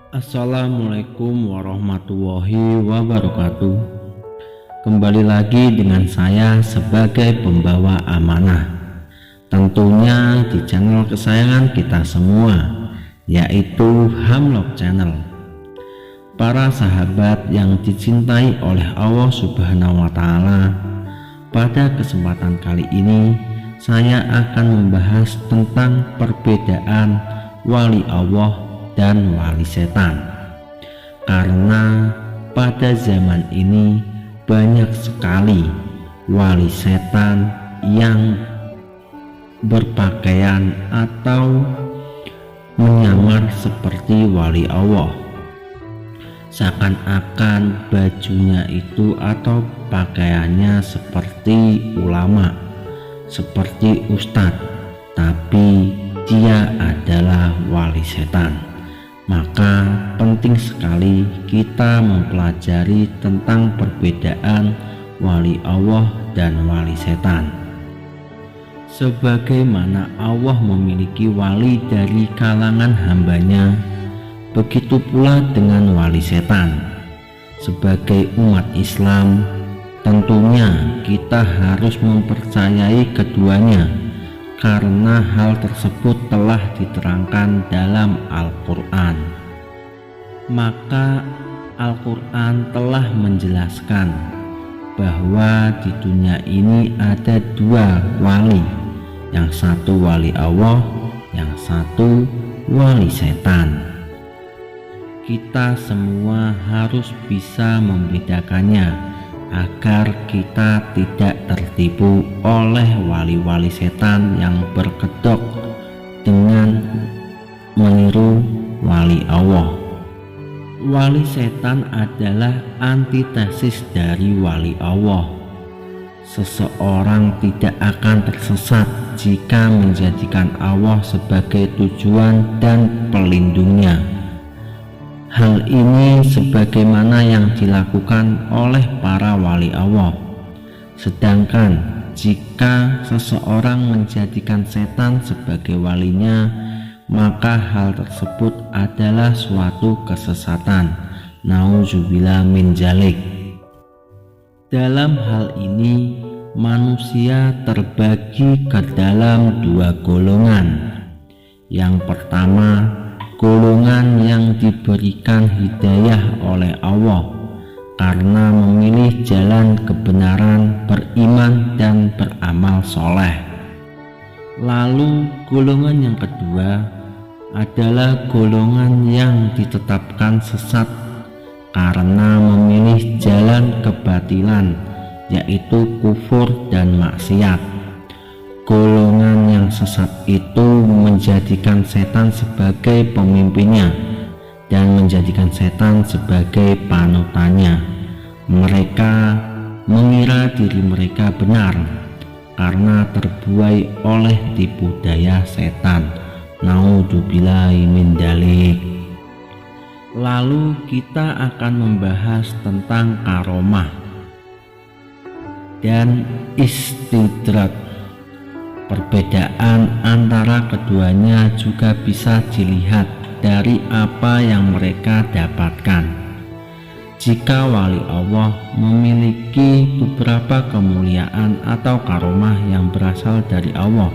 Assalamualaikum warahmatullahi wabarakatuh. Kembali lagi dengan saya sebagai pembawa amanah, tentunya di channel kesayangan kita semua, yaitu Hamlock Channel. Para sahabat yang dicintai oleh Allah Subhanahu wa Ta'ala, pada kesempatan kali ini saya akan membahas tentang perbedaan wali Allah dan wali setan, karena pada zaman ini banyak sekali wali setan yang berpakaian atau menyamar seperti wali Allah, seakan-akan bajunya itu atau pakaiannya seperti ulama, seperti ustadz, tapi dia adalah wali setan. Maka penting sekali kita mempelajari tentang perbedaan wali Allah dan wali setan. Sebagaimana Allah memiliki wali dari kalangan hambanya, begitu pula dengan wali setan. Sebagai umat Islam, tentunya kita harus mempercayai keduanya, karena hal tersebut telah diterangkan dalam Al-Quran. Maka Al-Quran telah menjelaskan bahwa di dunia ini ada dua wali, yang satu wali Allah, yang satu wali setan. Kita semua harus bisa membedakannya agar kita tidak tertipu oleh wali-wali setan yang berkedok dengan meniru wali Allah. Wali setan adalah antitesis dari wali Allah. Seseorang tidak akan tersesat jika menjadikan Allah sebagai tujuan dan pelindungnya. Hal ini sebagaimana yang dilakukan oleh para wali Allah. Sedangkan jika seseorang menjadikan setan sebagai walinya, maka hal tersebut adalah suatu kesesatan. Nauzubillah min dzalik. Dalam hal ini manusia terbagi ke dalam dua golongan. Yang pertama, golongan yang diberikan hidayah oleh Allah karena memilih jalan kebenaran, beriman dan beramal soleh. Lalu golongan yang kedua adalah golongan yang ditetapkan sesat karena memilih jalan kebatilan, yaitu kufur dan maksiat. Golongan yang sesat itu menjadikan setan sebagai pemimpinnya dan menjadikan setan sebagai panutannya. Mereka mengira diri mereka benar karena terbuai oleh tipu daya setan. Naudzubillahi min dzalik. Lalu kita akan membahas tentang karomah dan istidrak. Perbedaan antara keduanya juga bisa dilihat dari apa yang mereka dapatkan. Jika wali Allah memiliki beberapa kemuliaan atau karomah yang berasal dari Allah,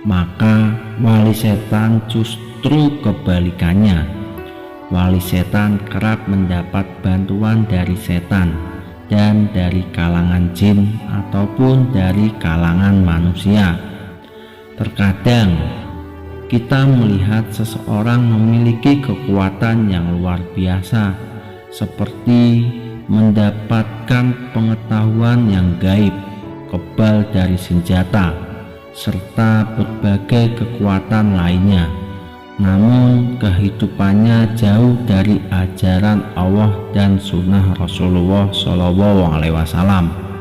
maka wali setan justru kebalikannya. Wali setan kerap mendapat bantuan dari setan dan dari kalangan jin ataupun dari kalangan manusia. Terkadang kita melihat seseorang memiliki kekuatan yang luar biasa, seperti mendapatkan pengetahuan yang gaib, kebal dari senjata, serta berbagai kekuatan lainnya. Namun kehidupannya jauh dari ajaran Allah dan sunnah Rasulullah SAW.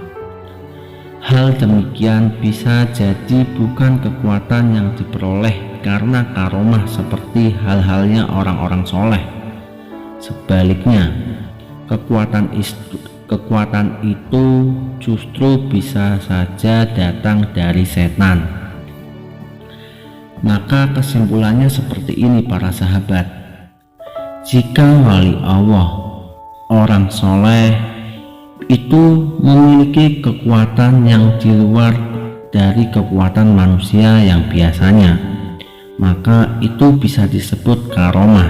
Hal demikian bisa jadi bukan kekuatan yang diperoleh karena karomah seperti hal-halnya orang-orang soleh. Sebaliknya, kekuatan itu justru bisa saja datang dari setan. Maka kesimpulannya seperti ini para sahabat. Jika wali Allah, orang soleh, itu memiliki kekuatan yang di luar dari kekuatan manusia yang biasanya, maka itu bisa disebut karomah,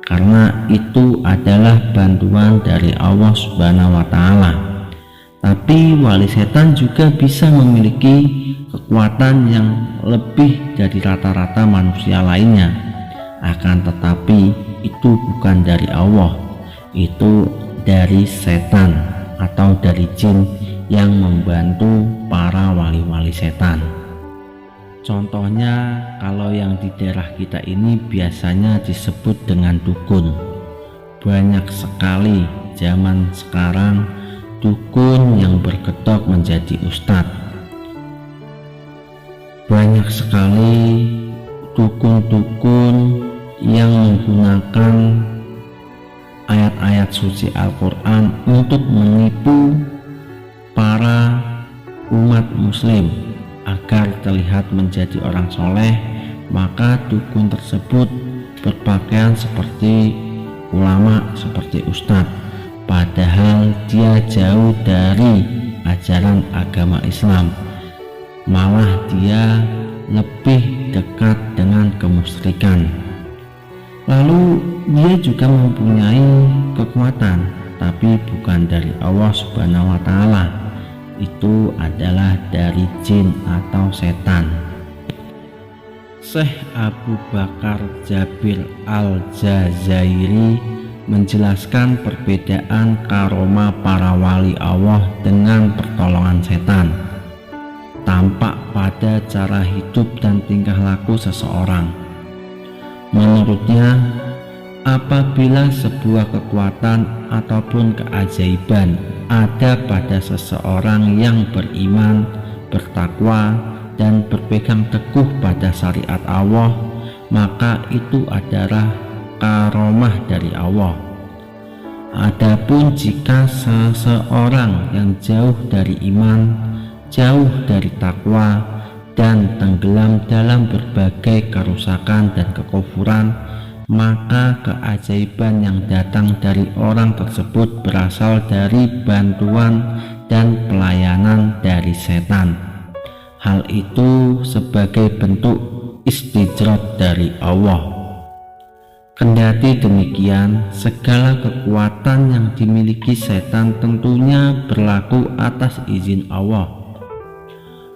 karena itu adalah bantuan dari Allah Subhanahu wa Ta'ala. Tapi wali setan juga bisa memiliki kekuatan yang lebih dari rata-rata manusia lainnya, akan tetapi itu bukan dari Allah, itu dari setan atau dari jin yang membantu para wali-wali setan. Contohnya, kalau yang di daerah kita ini biasanya disebut dengan dukun. Banyak sekali zaman sekarang dukun yang berkedok menjadi ustadz. Banyak sekali dukun-dukun yang menggunakan ayat-ayat suci Al-Quran untuk menipu para umat muslim agar terlihat menjadi orang soleh. Maka dukun tersebut berpakaian seperti ulama, seperti ustadz, padahal dia jauh dari ajaran agama Islam, malah dia lebih dekat dengan kemusyrikan. Lalu dia juga mempunyai kekuatan, tapi bukan dari Allah Subhanahu wa Ta'ala, itu adalah dari jin atau setan. Syekh Abu Bakar Jabir Al-Jazairi menjelaskan perbedaan karomah para wali Allah dengan pertolongan setan tampak pada cara hidup dan tingkah laku seseorang. Menurutnya, apabila sebuah kekuatan ataupun keajaiban ada pada seseorang yang beriman, bertakwa, dan berpegang teguh pada syariat Allah, maka itu adalah karomah dari Allah. Adapun jika seseorang yang jauh dari iman, jauh dari takwa, dan tenggelam dalam berbagai kerusakan dan kekufuran, maka keajaiban yang datang dari orang tersebut berasal dari bantuan dan pelayanan dari setan. Hal itu sebagai bentuk istijrat dari Allah. Kendati demikian, segala kekuatan yang dimiliki setan tentunya berlaku atas izin Allah.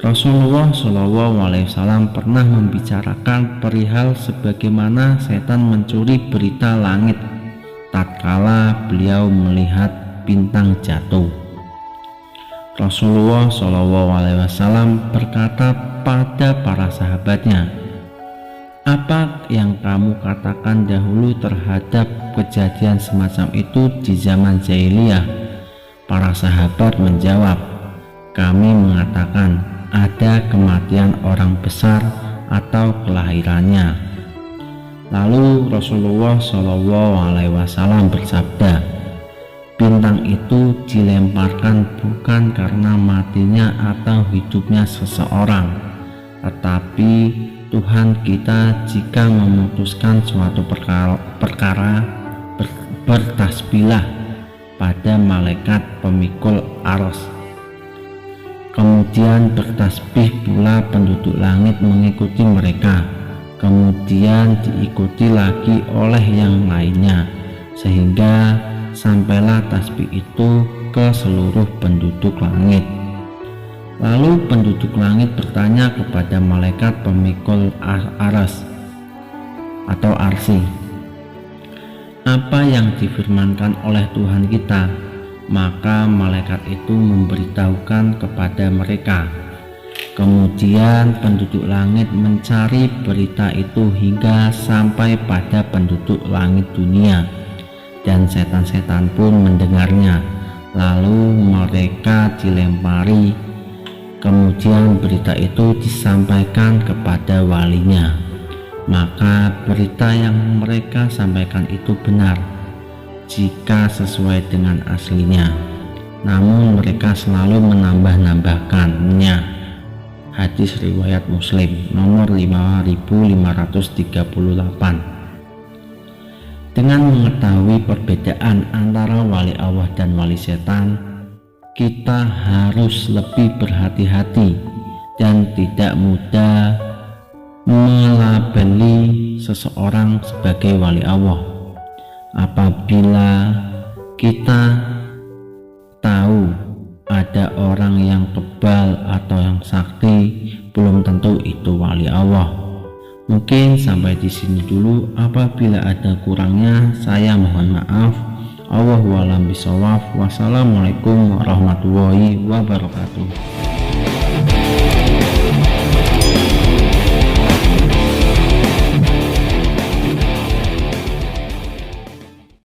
Rasulullah SAW pernah membicarakan perihal sebagaimana setan mencuri berita langit tatkala beliau melihat bintang jatuh. Rasulullah SAW berkata pada para sahabatnya, "Apa yang kamu katakan dahulu terhadap kejadian semacam itu di zaman jahiliyah?" Para sahabat menjawab, "Kami mengatakan ada kematian orang besar atau kelahirannya." Lalu Rasulullah SAW bersabda, "Bintang itu dilemparkan bukan karena matinya atau hidupnya seseorang, tetapi Tuhan kita jika memutuskan suatu perkara bertasbihlah pada malaikat pemikul arsy. Kemudian bertasbih pula penduduk langit mengikuti mereka, kemudian diikuti lagi oleh yang lainnya, sehingga sampailah tasbih itu ke seluruh penduduk langit. Lalu penduduk langit bertanya kepada malaikat pemikul arsy atau arsy, apa yang difirmankan oleh Tuhan kita? Maka malaikat itu memberitahukan kepada mereka. Kemudian penduduk langit mencari berita itu hingga sampai pada penduduk langit dunia, dan setan-setan pun mendengarnya. Lalu mereka dilempari, kemudian berita itu disampaikan kepada walinya. Maka berita yang mereka sampaikan itu benar jika sesuai dengan aslinya, namun mereka selalu menambah-nambahkannya. Hadis riwayat Muslim nomor 5538. Dengan mengetahui perbedaan antara wali Allah dan wali setan, kita harus lebih berhati-hati dan tidak mudah melabeli seseorang sebagai wali Allah. Apabila kita tahu ada orang yang kebal atau yang sakti, belum tentu itu wali Allah. Mungkin sampai di sini dulu. Apabila ada kurangnya, saya mohon maaf. Allahu a'lam bishawab. Wassalamualaikum warahmatullahi wabarakatuh.